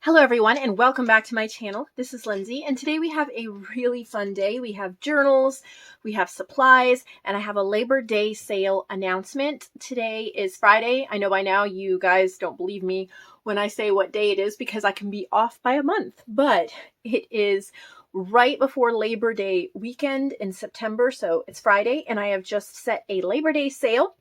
Hello everyone and welcome back to my channel. This is Lindsay and today we have a really fun day. We have journals, we have supplies, and I have a Labor Day sale announcement. Today is Friday. I know by now you guys don't believe me when I say what day it is because I can be off by a month, but it is right before Labor Day weekend in September, so it's Friday and I have just set a Labor Day sale.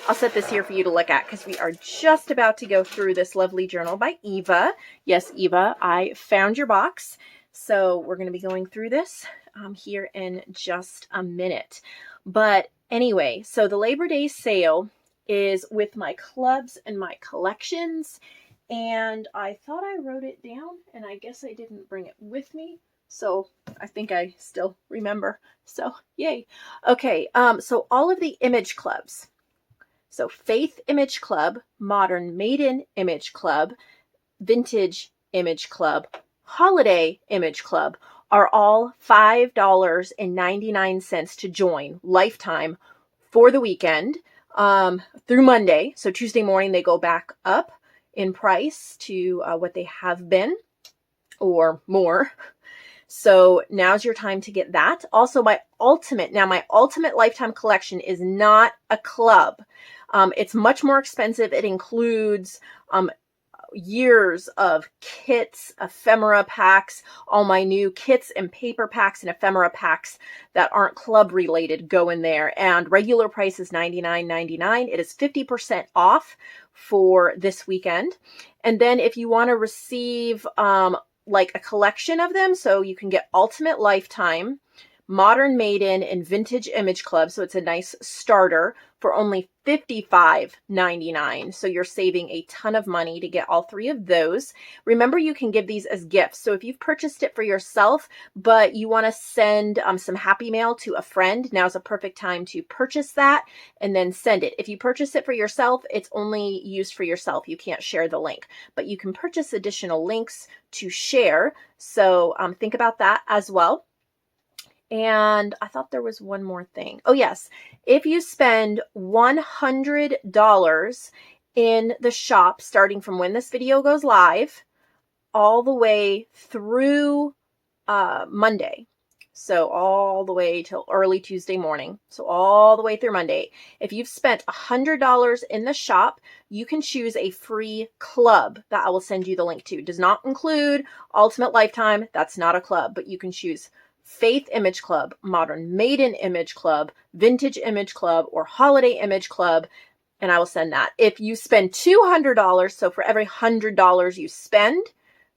I'll set this here for you to look at because we are just about to go through this lovely journal by Eva. Yes, Eva, I found your box. So we're going to be going through this here in just a minute. But anyway, so the Labor Day sale is with my clubs and my collections. And I thought I wrote it down and I guess I didn't bring it with me. So I think I still remember. So yay. Okay, so all of the image clubs. So Faith Image Club, Modern Maiden Image Club, Vintage Image Club, Holiday Image Club are all $5.99 to join lifetime for the weekend through Monday. So Tuesday morning they go back up in price to what they have been or more. So now's your time to get that. Also my ultimate lifetime collection is not a club. It's much more expensive. It includes years of kits, ephemera packs, all my new kits and paper packs and ephemera packs that aren't club related go in there. And regular price is $99.99. It is 50% off for this weekend. And then if you want to receive like a collection of them, so you can get Ultimate Lifetime, Modern Maiden, and Vintage Image Club. So it's a nice starter for only $55.99. So you're saving a ton of money to get all three of those. Remember, you can give these as gifts. So if you've purchased it for yourself, but you want to send some happy mail to a friend, now's a perfect time to purchase that and then send it. If you purchase it for yourself, it's only used for yourself. You can't share the link, but you can purchase additional links to share. So think about that as well. And I thought there was one more thing. Oh, yes. If you spend $100 in the shop, starting from when this video goes live, all the way through Monday, so all the way till early Tuesday morning, so all the way through Monday, if you've spent $100 in the shop, you can choose a free club that I will send you the link to. It does not include Ultimate Lifetime. That's not a club, but you can choose Faith Image Club, Modern Maiden Image Club, Vintage Image Club, or Holiday Image Club, and I will send that. If you spend $200, so for every $100 you spend,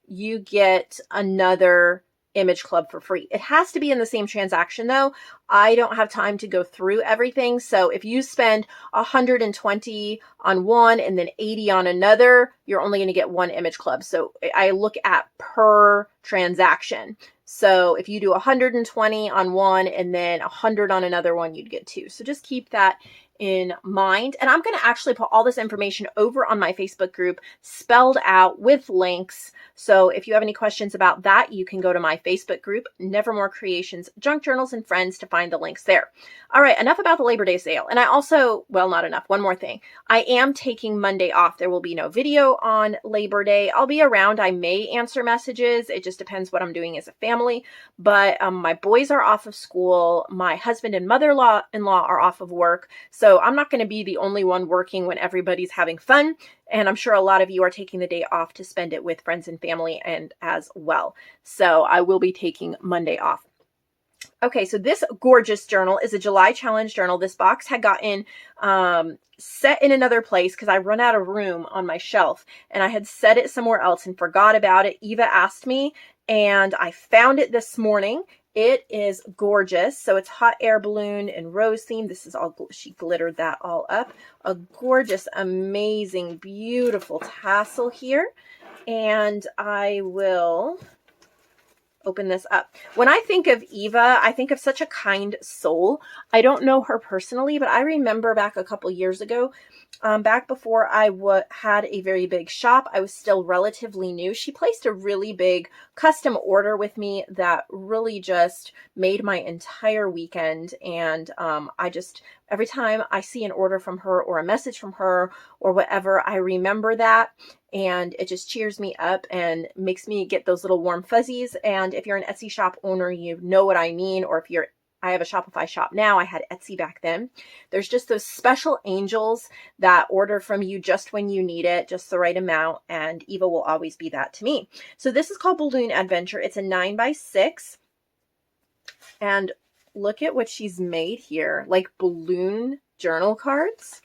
you get another image club for free. It has to be in the same transaction though. I don't have time to go through everything. So if you spend 120 on one and then 80 on another, you're only going to get one image club. So I look at per transaction. So if you do 120 on one and then 100 on another one, you'd get two. So just keep that in mind. And I'm going to actually put all this information over on my Facebook group spelled out with links. So if you have any questions about that, you can go to my Facebook group, Nevermore Creations, Junk Journals and Friends, to find the links there. All right, enough about the Labor Day sale. And I also, well, not enough. One more thing. I am taking Monday off. There will be no video on Labor Day. I'll be around. I may answer messages. It just depends what I'm doing as a family. But my boys are off of school. My husband and mother-in-law are off of work. So I'm not going to be the only one working when everybody's having fun. And I'm sure a lot of you are taking the day off to spend it with friends and family and as well. So I will be taking Monday off. Okay, so this gorgeous journal is a July challenge journal. This box had gotten set in another place because I run out of room on my shelf and I had set it somewhere else and forgot about it. Eva asked me and I found it this morning. It is gorgeous. So it's hot air balloon and rose theme. This is all, she glittered that all up. A gorgeous, amazing, beautiful tassel here. And I will open this up. When I think of Eva, I think of such a kind soul. I don't know her personally, but I remember back a couple years ago, back before I had a very big shop, I was still relatively new. She placed a really big custom order with me that really just made my entire weekend. And every time I see an order from her or a message from her or whatever, I remember that. and it just cheers me up and makes me get those little warm fuzzies. And if you're an Etsy shop owner, you know what I mean. Or if I have a Shopify shop now, I had Etsy back then. There's just those special angels that order from you just when you need it, just the right amount. And Eva will always be that to me. So this is called Balloon Adventure. It's a 9x6. And look at what she's made here, like balloon journal cards.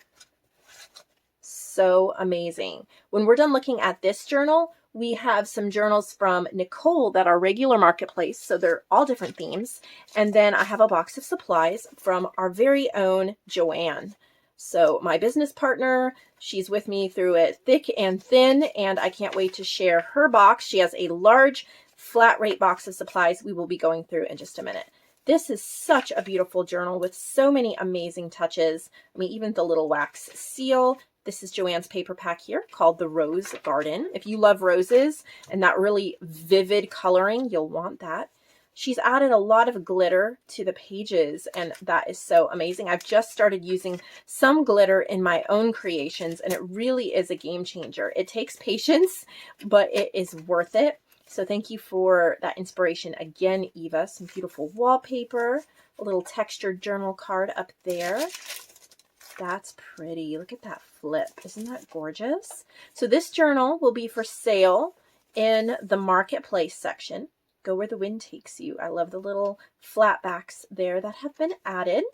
So amazing. When we're done looking at this journal, we have some journals from Nicole that are regular marketplace. So they're all different themes. And then I have a box of supplies from our very own JoAnn. So my business partner, she's with me through it thick and thin, and I can't wait to share her box. She has a large flat rate box of supplies we will be going through in just a minute. This is such a beautiful journal with so many amazing touches. I mean, even the little wax seal. This is JoAnn's paper pack here called the Rose Garden. If you love roses and that really vivid coloring, you'll want that. She's added a lot of glitter to the pages, and that is so amazing. I've just started using some glitter in my own creations, and it really is a game changer. It takes patience, but it is worth it. So thank you for that inspiration again, Eva. Some beautiful wallpaper, a little textured journal card up there. That's pretty. Look at that flip. Isn't that gorgeous? So this journal will be for sale in the marketplace section. Go where the wind takes you. I love the little flat backs there that have been added.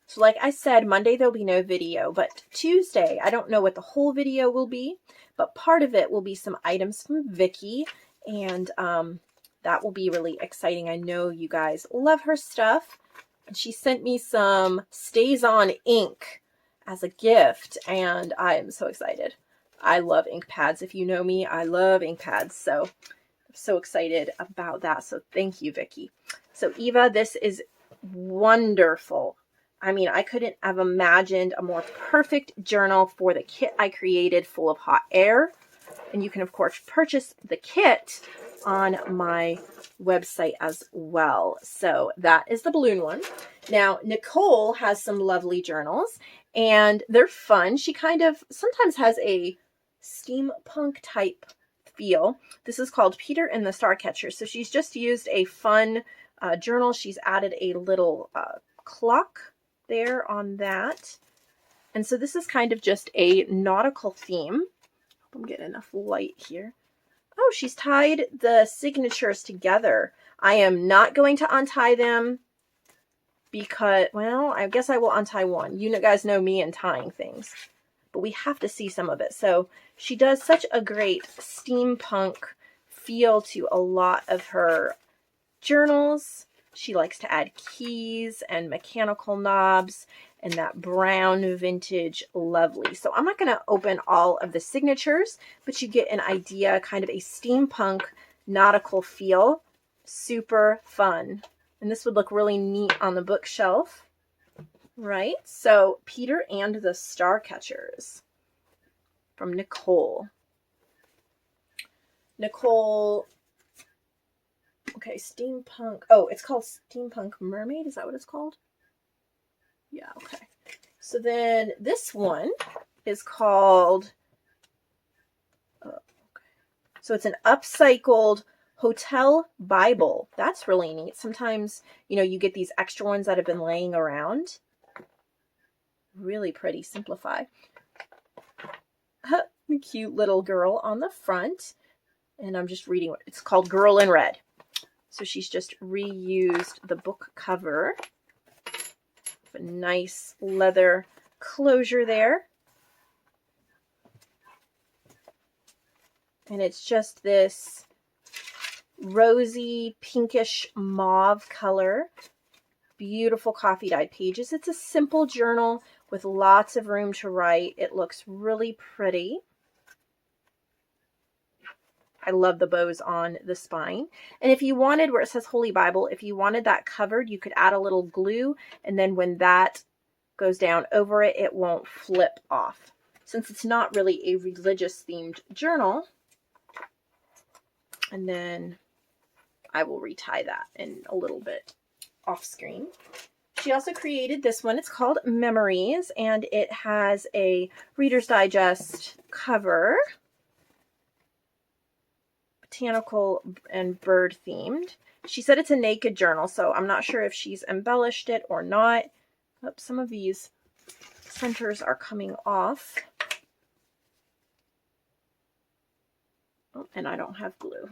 So like I said, Monday there'll be no video, but Tuesday, I don't know what the whole video will be, but part of it will be some items from Vicki, and that will be really exciting. I know you guys love her stuff. And she sent me some Stays On ink as a gift, and I am so excited. I love ink pads. If you know me, I love ink pads, so I'm so excited about that. So thank you, Vicki. So Eva, this is wonderful. I mean, I couldn't have imagined a more perfect journal for the kit I created, full of hot air. And you can, of course, purchase the kit on my website as well. So that is the balloon one. Now, Nicole has some lovely journals, and they're fun. She kind of sometimes has a steampunk type feel. This is called Peter and the Starcatcher. So she's just used a fun journal. She's added a little clock there on that. And so this is kind of just a nautical theme. I'm getting enough light here. Oh, she's tied the signatures together. I am not going to untie them because, well, I guess I will untie one. You guys know me and tying things, but we have to see some of it. So she does such a great steampunk feel to a lot of her journals. She likes to add keys and mechanical knobs and that brown vintage lovely. So I'm not going to open all of the signatures, but you get an idea, kind of a steampunk nautical feel. Super fun. And this would look really neat on the bookshelf, right? So Peter and the Starcatchers from Nicole. Nicole, okay, steampunk. Oh, it's called Steampunk Mermaid. Is that what it's called? Yeah, okay. So then this one is called, okay. So it's an upcycled hotel Bible. That's really neat. Sometimes, you know, you get these extra ones that have been laying around. Really pretty. Simplify. The cute little girl on the front. And I'm just reading what it's called, Girl in Red. So she's just reused the book cover. A nice leather closure there. And it's just this rosy, pinkish mauve color. Beautiful coffee dyed pages. It's a simple journal with lots of room to write. It looks really pretty. I love the bows on the spine. And if you wanted, where it says Holy Bible, if you wanted that covered, you could add a little glue. And then when that goes down over it, it won't flip off. Since it's not really a religious themed journal. And then I will retie that in a little bit off screen. She also created this one. It's called Memories, and it has a Reader's Digest cover, botanical and bird themed. She said it's a naked journal, so I'm not sure if she's embellished it or not. Oh, some of these centers are coming off. Oh, and I don't have glue.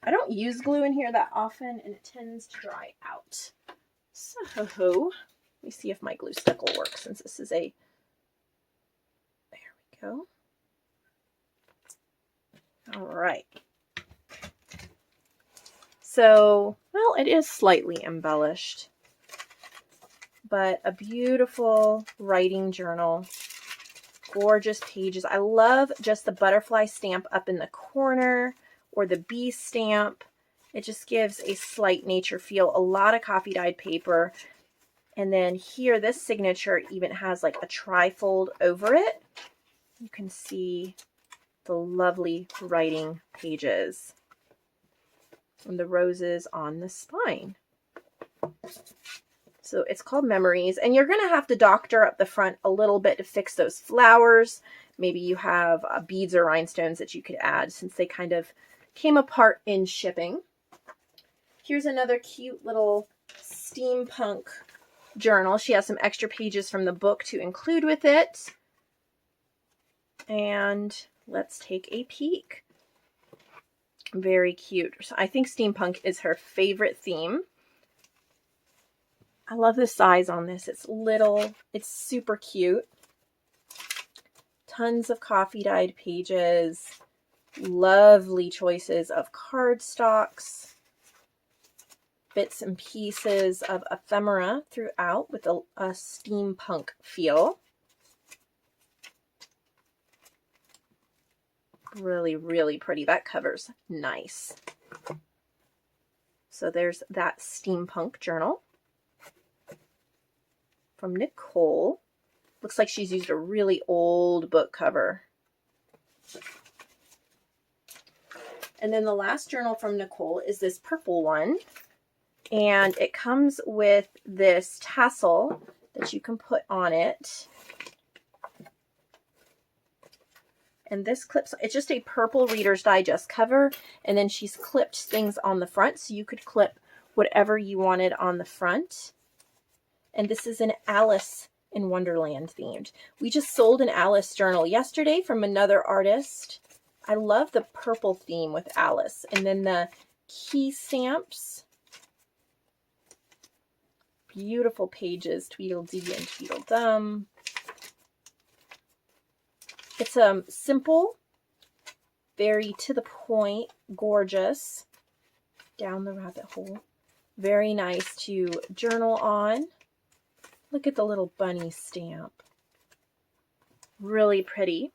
I don't use glue in here that often, and it tends to dry out. So, let me see if my glue stick will work, since this is a, there we go. All right. So, well, it is slightly embellished, but a beautiful writing journal. Gorgeous pages. I love just the butterfly stamp up in the corner, or the bee stamp. It just gives a slight nature feel. A lot of coffee dyed paper. And then here, this signature even has like a trifold over it. You can see the lovely writing pages and the roses on the spine. So it's called Memories, and you're going to have to doctor up the front a little bit to fix those flowers. Maybe you have beads or rhinestones that you could add, since they kind of came apart in shipping. Here's another cute little steampunk journal. She has some extra pages from the book to include with it. And let's take a peek. Very cute. So I think steampunk is her favorite theme. I love the size on this. It's little. It's super cute. Tons of coffee dyed pages. Lovely choices of cardstocks. Bits and pieces of ephemera throughout with a steampunk feel. Really, really pretty. That cover's nice. So there's that steampunk journal from Nicole. Looks like she's used a really old book cover. And then the last journal from Nicole is this purple one. And it comes with this tassel that you can put on it. And this clips, it's just a purple Reader's Digest cover. And then she's clipped things on the front, so you could clip whatever you wanted on the front. And this is an Alice in Wonderland themed. We just sold an Alice journal yesterday from another artist. I love the purple theme with Alice. And then the key stamps. Beautiful pages, Tweedledee and Tweedledum. It's simple, very to the point, gorgeous. Down the rabbit hole. Very nice to journal on. Look at the little bunny stamp. Really pretty.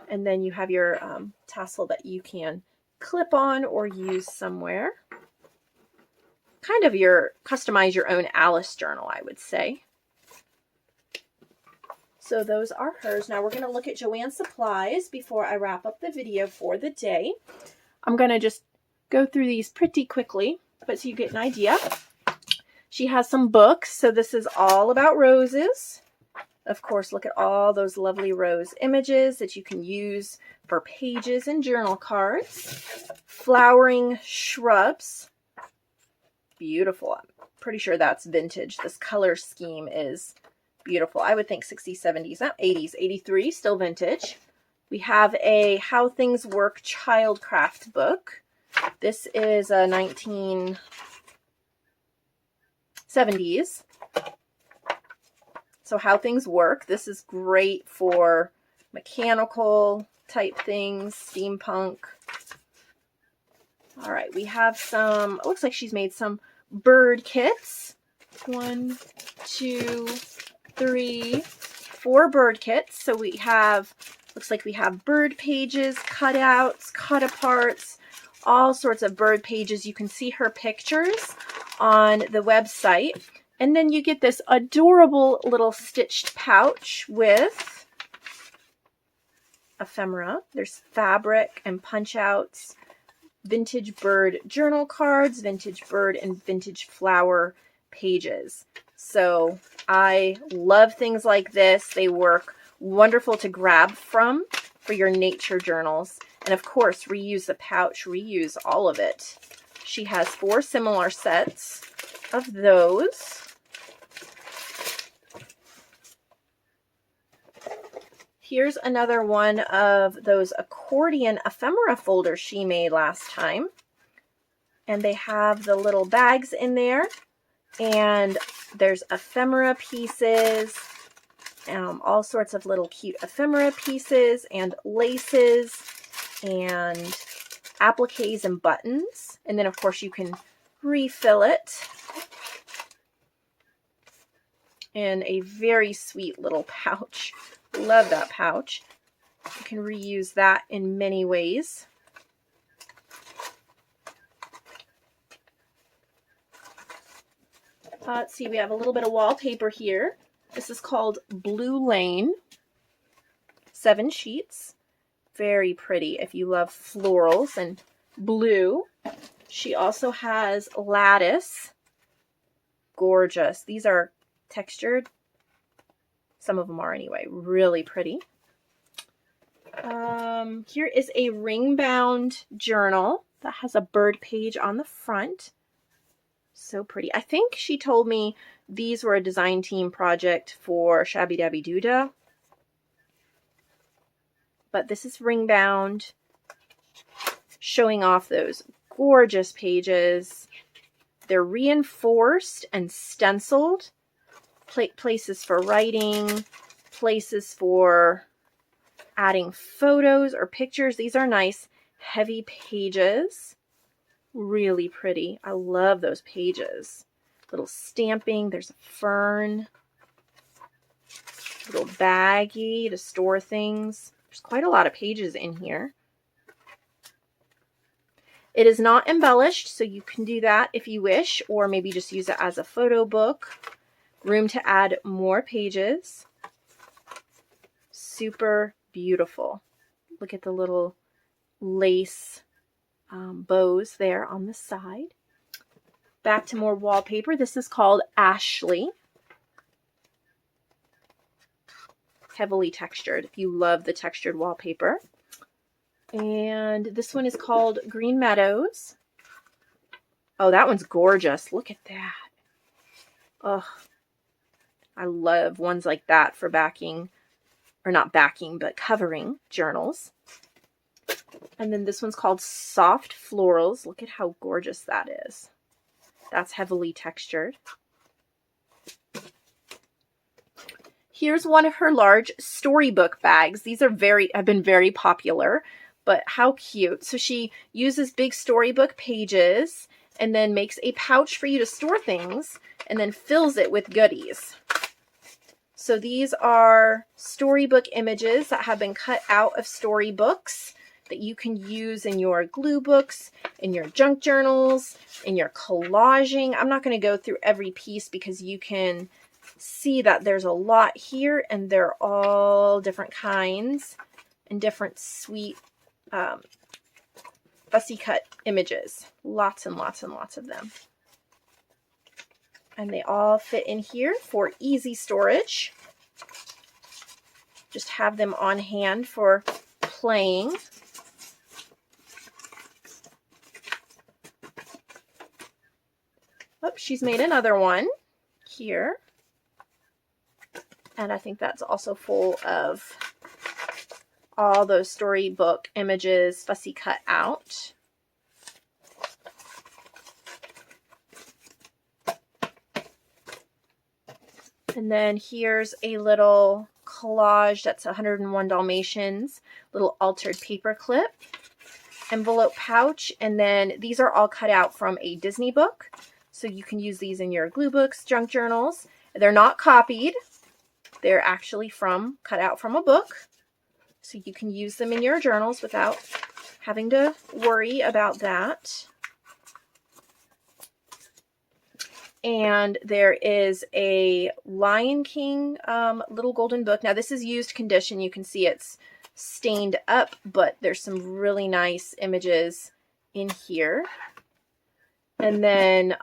And then you have your tassel that you can clip on or use somewhere. Kind of customize your own Alice journal, I would say. So those are hers. Now we're going to look at JoAnn supplies before I wrap up the video for the day. I'm going to just go through these pretty quickly, but so you get an idea. She has some books. So this is all about roses. Of course, look at all those lovely rose images that you can use for pages and journal cards. Flowering shrubs. Beautiful. I'm pretty sure that's vintage. This color scheme is beautiful. I would think 60s, 70s, not 80s, 83, still vintage. We have a How Things Work Childcraft book. This is a 1970s. So How Things Work. This is great for mechanical type things, steampunk. All right, we have some, it looks like she's made some bird kits. 1, 2, 3, 4 bird kits. So we have, looks like we have bird pages, cutouts, cut aparts, all sorts of bird pages. You can see her pictures on the website. And then you get this adorable little stitched pouch with ephemera. There's fabric and punch outs, vintage bird journal cards, vintage bird and vintage flower pages. So I love things like this. They work wonderful to grab from for your nature journals. And of course, reuse the pouch, reuse all of it. She has 4 similar sets of those. Here's another one of those accordion ephemera folders she made last time. And they have the little bags in there. And there's ephemera pieces, all sorts of little cute ephemera pieces and laces and appliques and buttons. And then, of course, you can refill it in a very sweet little pouch. Love that pouch. You can reuse that in many ways. Let's see, we have a little bit of wallpaper here. This is called Blue Lane. 7 sheets. Very pretty if you love florals and blue. She also has lattice. Gorgeous. These are textured. Some of them are anyway. Really pretty. Here is a ring-bound journal that has a bird page on the front. So pretty. I think she told me these were a design team project for Shabby Dabby Doodah. But this is ring bound, showing off those gorgeous pages. They're reinforced and stenciled. Places for writing, places for adding photos or pictures. These are nice, heavy pages. Really pretty. I love those pages. Little stamping. There's a fern. Little baggie to store things. There's quite a lot of pages in here. It is not embellished, so you can do that if you wish, or maybe just use it as a photo book. Room to add more pages. Super beautiful. Look at the little lace bows there on the side. Back to more wallpaper. This is called Ashley. Heavily textured, if you love the textured wallpaper. And this one is called Green Meadows. Oh, that one's gorgeous. Look at that. Oh, I love ones like that for backing, or not backing, but covering journals. And then this one's called Soft Florals. Look at how gorgeous that is. That's heavily textured. Here's one of her large storybook bags. These are have been very popular, but how cute. So she uses big storybook pages and then makes a pouch for you to store things and then fills it with goodies. So these are storybook images that have been cut out of storybooks that you can use in your glue books, in your junk journals, in your collaging. I'm not going to go through every piece because you can see that there's a lot here and they're all different kinds and different sweet fussy cut images. Lots and lots and lots of them. And they all fit in here for easy storage. Just have them on hand for playing. Oh, she's made another one here. And I think that's also full of all those storybook images, fussy cut out. And then here's a little collage that's 101 Dalmatians, little altered paper clip, envelope pouch, and then these are all cut out from a Disney book. So you can use these in your glue books, junk journals. They're not copied. They're actually cut out from a book. So you can use them in your journals without having to worry about that. And there is a Lion King little golden book. Now this is used condition. You can see it's stained up, but there's some really nice images in here. And then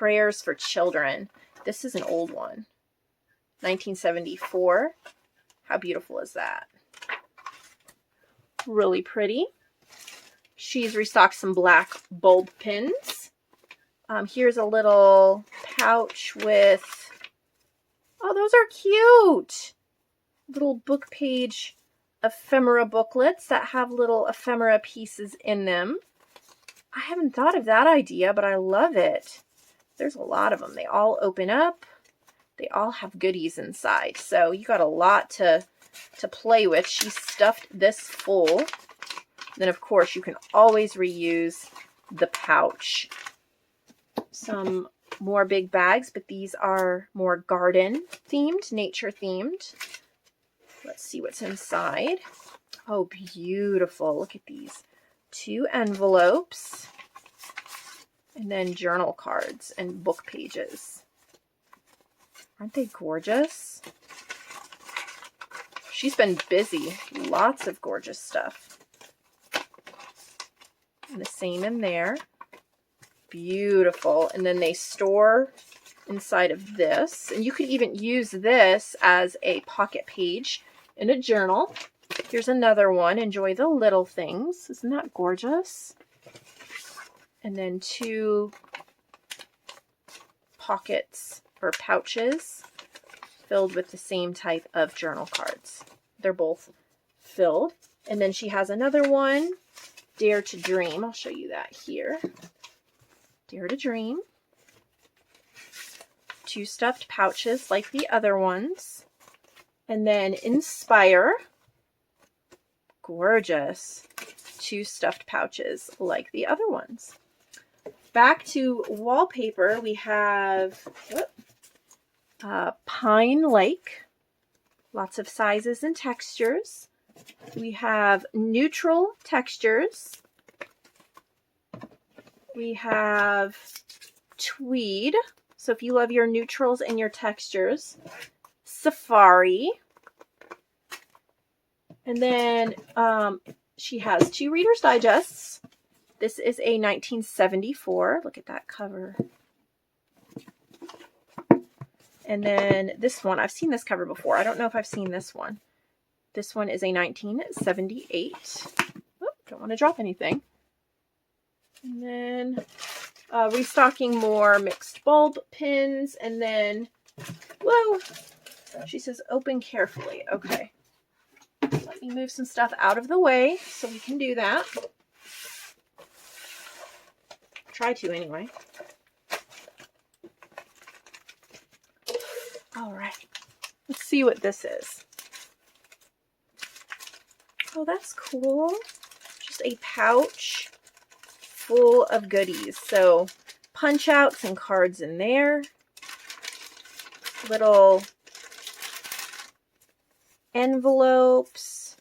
Prayers for Children. This is an old one. 1974. How beautiful is that? Really pretty. She's restocked some black bulb pins. Here's a little pouch with, oh, those are cute. Little book page ephemera booklets that have little ephemera pieces in them. I haven't thought of that idea, but I love it. There's a lot of them. They all open up. They all have goodies inside. So you got a lot to play with. She stuffed this full. Then, of course, you can always reuse the pouch. Some more big bags, but these are more garden themed, nature themed. Let's see what's inside. Oh, beautiful. Look at these. 2 envelopes. And then journal cards and book pages. Aren't they gorgeous? She's been busy. Lots of gorgeous stuff. And the same in there. Beautiful. And then they store inside of this. And you could even use this as a pocket page in a journal. Here's another one. Enjoy the little things. Isn't that gorgeous? And then 2 pockets or pouches filled with the same type of journal cards. They're both filled. And then she has another one, Dare to Dream. I'll show you that here. Dare to Dream. 2 stuffed pouches like the other ones. And then Inspire. Gorgeous. 2 stuffed pouches like the other ones. Back to wallpaper, we have Pine Lake. Lots of sizes and textures. We have neutral textures. We have tweed. So if you love your neutrals and your textures. Safari. And then she has 2 Reader's Digests. This is a 1974. Look at that cover. And then this one, I've seen this cover before. I don't know if I've seen this one. This one is a 1978. Oh, don't want to drop anything. And then restocking more mixed bulb pins. And then, whoa, she says open carefully. Okay. Let me move some stuff out of the way so we can do that. Try to anyway. All right. Let's see what this is. Oh, that's cool. Just a pouch full of goodies. So punch outs and cards in there. Little envelopes,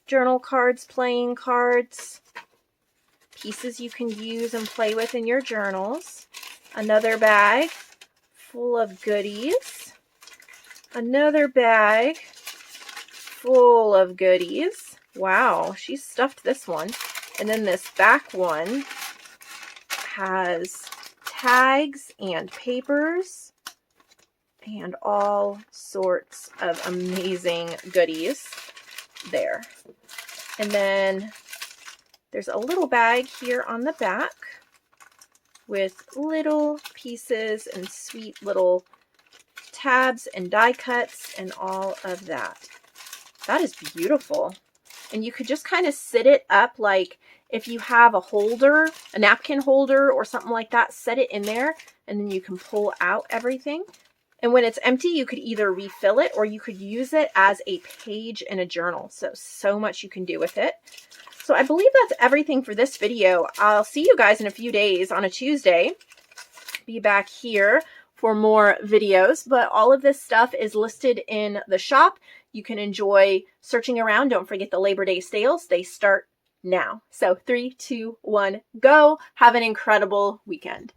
journal cards, playing cards, pieces you can use and play with in your journals. Another bag full of goodies. Another bag full of goodies. Wow, she stuffed this one. And then this back one has tags and papers and all sorts of amazing goodies there. And then there's a little bag here on the back with little pieces and sweet little tabs and die cuts and all of that. That is beautiful. And you could just kind of sit it up, like if you have a holder, a napkin holder or something like that, set it in there and then you can pull out everything. And when it's empty, you could either refill it or you could use it as a page in a journal. So much you can do with it. So I believe that's everything for this video. I'll see you guys in a few days on a Tuesday. Be back here for more videos, but all of this stuff is listed in the shop. You can enjoy searching around. Don't forget the Labor Day sales. They start now. So 3, 2, 1, go. Have an incredible weekend.